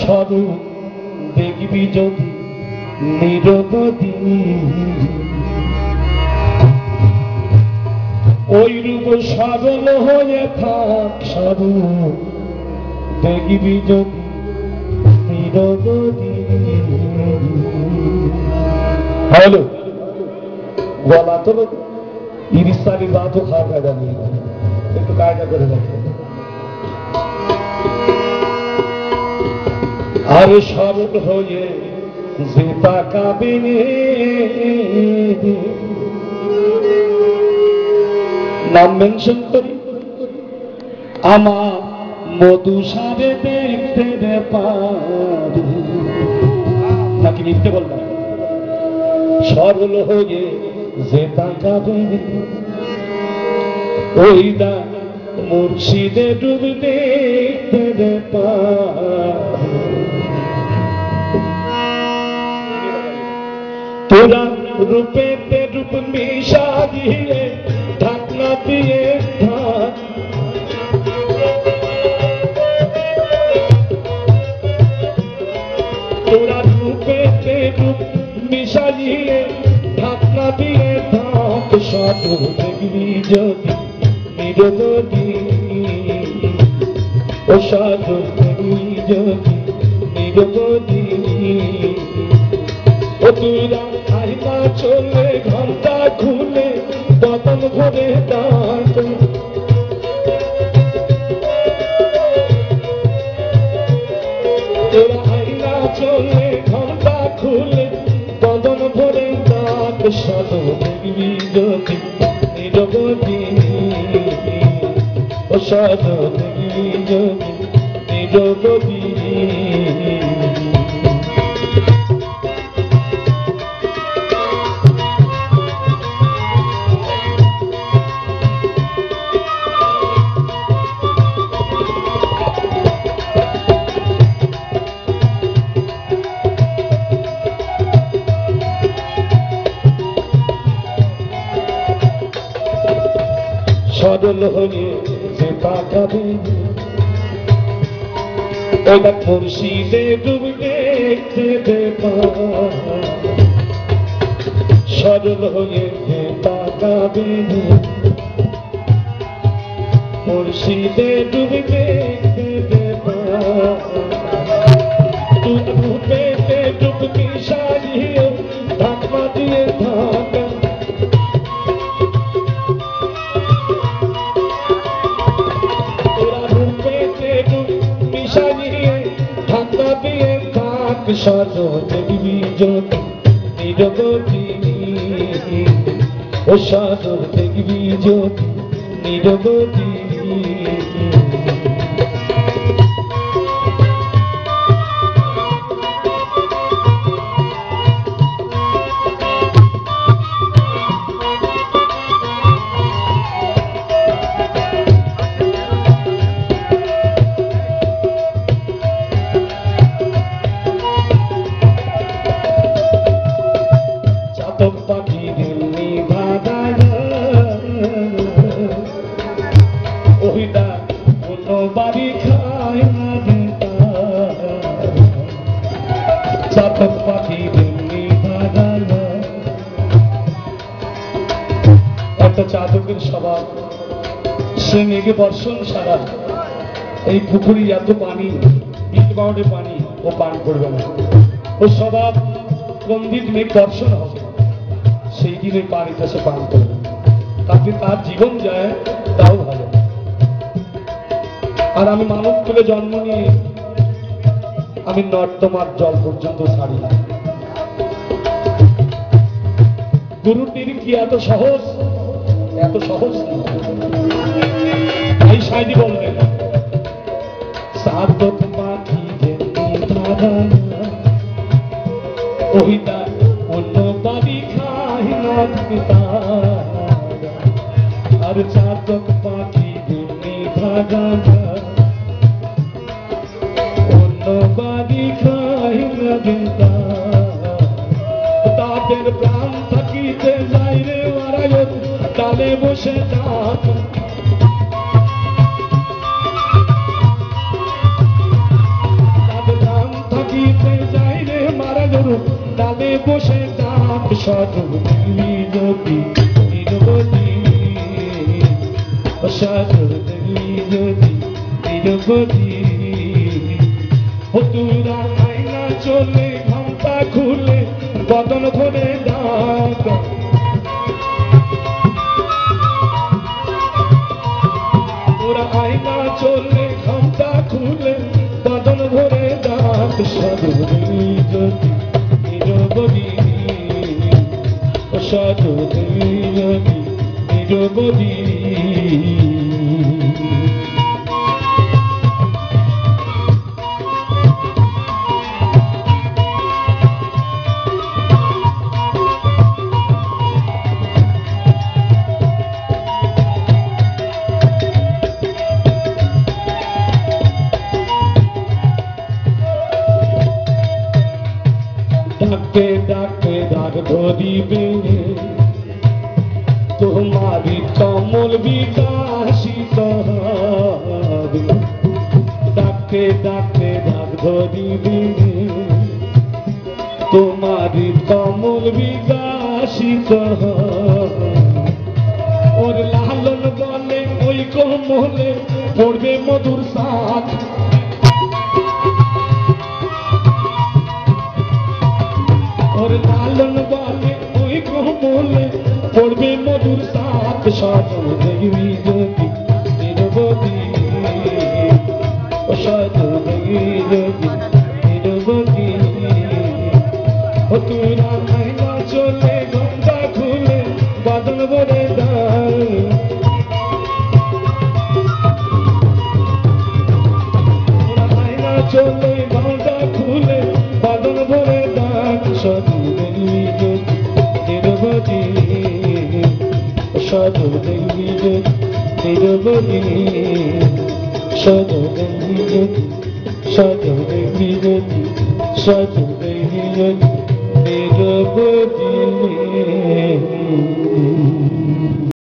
স্বরূপ দেখবি যদি নিরবধি ওই রূপ সরল হয়ে থাক স্বরূপ দেখবি যদি নিরবধি। হ্যালো গলা তো 30-40 বাতও খাওয়া কায়দা নেই, একটু কায়দা করে রাখে। আর সরল হয়ে যে তাকাবে নাম মেনশন করি আমার মধুসারে দেখতে রে পারি নাকি লিখতে বললাম। সরল হয়ে যে তাকাবে ওই দা মুর্শিদে ডুব দেখতে রে পারি। তোরা রূপেতে রূপ মিশা দিয়ে ঢাকনা দিয়ে ঢাক তোরা রূপেতে রূপ মিশা দিয়ে ঢাকনা দিয়ে ঢাক সাধু দেখবি যদি নিরবধি ও সাধু দেখবি যদি নিরবধি। ও তুইরা আইনা চলে ঘন্টা খুলে বদন ভরে ডাক তোরা আইনা চলে ঘন্টা খুলে বদন ভরে ডাক সাধু দেখবি যদি নিরবধি ও সাধু দেখবি যদি নিরবধি। সরল হয়ে যে তাকাবে ওটা মুর্শিদে ডুব দেখতে দেবা। সরল হয়ে যে তাকাবে মুর্শিদে ডুব দেখতে দেবা। তুই রূপেতে ডুব মিশাইয়ে ঢাকনা দিয়ে ঢাকা সাধু দেখবি যদি নিরবধি ও সাধু দেখবি যদি নিরবধি। একটা চাতকের স্বভাব, সে মেঘে বর্ষণ সারা এই পুকুরি এত পানি ইটবাউডে পানি ও পান করবে না। ও স্বভাব কোন দিন মেঘ বর্ষণ হবে সেই দিন ওই পানিটা সে পান করবে, তাতে তার জীবন যায় তাও ভালো। আর আমি মানব কুলে জন্ম নিয়ে আমি নর্দমার জল পর্যন্ত ছাড়ি না। গুরুটির কি এত সহজ? এত সহজ এই সাইডি বললেন সাধক পাখি ওইটা অন্য বাড়ি খায় না আর সাধক পাখি দিল্লি ভাগানা অন্য বাড়ি খায় না তাদের প্রাণ থাকিতে যাই রে ওরায় ডালে বসে ডাক তাদের প্রাণ বসে ডাক সজনী যদি নিরবধি সজনী যদি নিরবধি ও তোরা আয়না চলে ঘন্টা খুলে বদন ভরে ডাক তোরা আয়না চলে ঘন্টা খুলে বদন ভরে ডাক সজনী যদি নিরবধি সজনী যদি নিরবধি ডাকে ডাকে ডাক ধরিবে তোমারি কমল বিকাশিত হবে ডাকে ডাকে ডাক ধরিবে তোমারি কমল বিকাশিত হবে ওর লালন বলে ওই কমলে পড়বে মধুর সাথ ওর লালন বলে ওই কমলে পড়বে মধুর সাথ সজনী যদি নিরবধি সজনী যদি নিরবধি ও তোরা আয়না চলে ঘন্টা খুলে বদন ভরে দাও তোরা আয়না চলে ঘন্টা খুলে বদন ভরে ডাক সজনী যদি নিরবধি সজনী যদি নিরবধি সজনী যদি সজনী যদি সজনী যদি নিরবধি